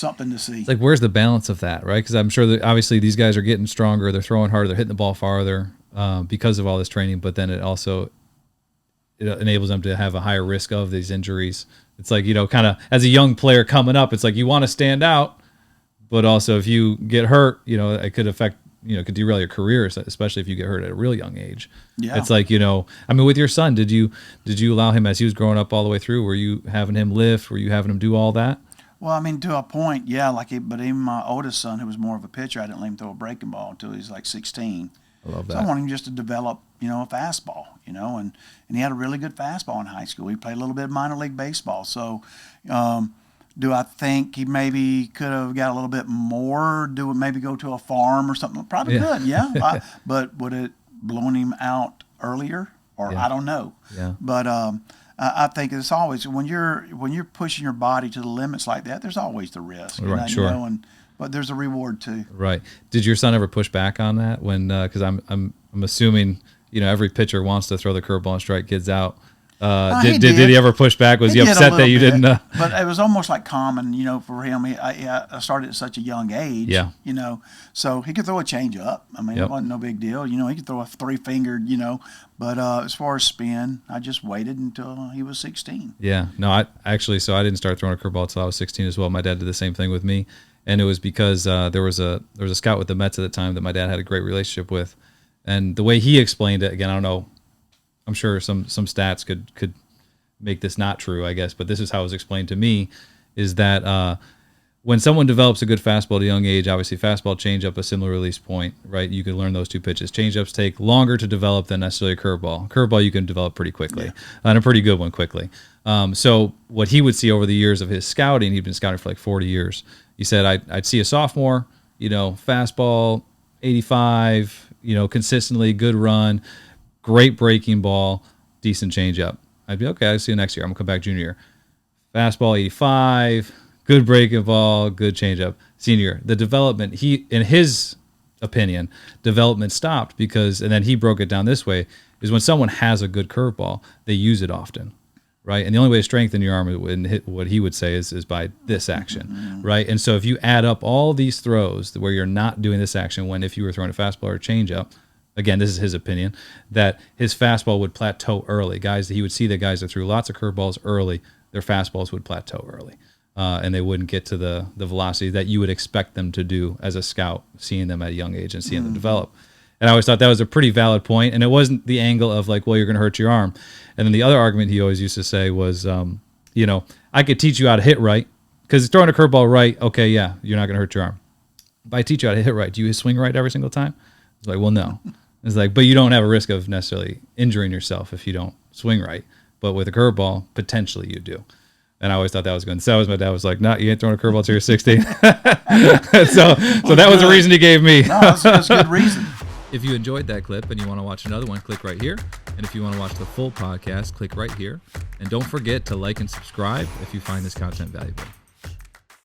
something to see. It's like, where's the balance of that, right? Because I'm sure that obviously these guys are getting stronger, they're throwing harder, they're hitting the ball farther because of all this training, but then it enables them to have a higher risk of these injuries. It's like, kind of as a young player coming up, it's like you want to stand out, but also if you get hurt, it could affect, could derail your career, especially if you get hurt at a real young age. Yeah. It's like, with your son, did you allow him as he was growing up all the way through? Were you having him lift? Were you having him do all that? Well, to a point, yeah. But even my oldest son, who was more of a pitcher, I didn't let him throw a breaking ball until he was like 16. I love that. So I wanted him just to develop, a fastball, and he had a really good fastball in high school. He played a little bit of minor league baseball. So, do I think he maybe could have got a little bit more? Maybe go to a farm or something? Probably could, yeah. But would it blown him out earlier? Or I don't know. Yeah. But I think it's always when you're pushing your body to the limits like that, there's always the risk. Right. Sure. But there's a reward too. Right. Did your son ever push back on that? When because I'm assuming every pitcher wants to throw the curveball and strike kids out. Did he ever push back? Was he upset that you didn't? But it was almost like common, for him. I started at such a young age. Yeah. So he could throw a change up. It wasn't no big deal. He could throw a 3-fingered. But as far as spin, I just waited until he was 16. Yeah. No, I didn't start throwing a curveball until I was 16 as well. My dad did the same thing with me, and it was because there was a scout with the Mets at the time that my dad had a great relationship with, and the way he explained it, again, I don't know. I'm sure some stats could make this not true, I guess, but this is how it was explained to me, is that when someone develops a good fastball at a young age, obviously fastball, changeup, a similar release point, right? You can learn those two pitches. Changeups take longer to develop than necessarily a curveball. Curveball you can develop pretty quickly, and a pretty good one quickly. So what he would see over the years of his scouting, he'd been scouting for like 40 years. He said, I'd see a sophomore, fastball, 85, consistently good run, great breaking ball, decent changeup. I'd be okay. I'll see you next year. I'm gonna come back junior year. Fastball 85, good breaking ball, good changeup. Senior year, the development, in his opinion, development stopped because, and then he broke it down this way, is when someone has a good curveball, they use it often, right? And the only way to strengthen your arm, what he would say is by this action, right? And so if you add up all these throws where you're not doing this action, when if you were throwing a fastball or a changeup, again, this is his opinion, that his fastball would plateau early. He would see the guys that threw lots of curveballs early, their fastballs would plateau early. And they wouldn't get to the velocity that you would expect them to do as a scout, seeing them at a young age and seeing them develop. And I always thought that was a pretty valid point, and it wasn't the angle of like, well, you're going to hurt your arm. And then the other argument he always used to say was, I could teach you how to hit right, because throwing a curveball right, okay, yeah, you're not going to hurt your arm. If I teach you how to hit right, do you swing right every single time? It's like, well, no. It's like, but you don't have a risk of necessarily injuring yourself if you don't swing right. But with a curveball, potentially you do. And I always thought that was good. So my dad was like, "No, you ain't throwing a curveball till you're 16." so that was the reason he gave me. No, that's a good reason. If you enjoyed that clip and you want to watch another one, click right here. And if you want to watch the full podcast, click right here. And don't forget to like and subscribe if you find this content valuable.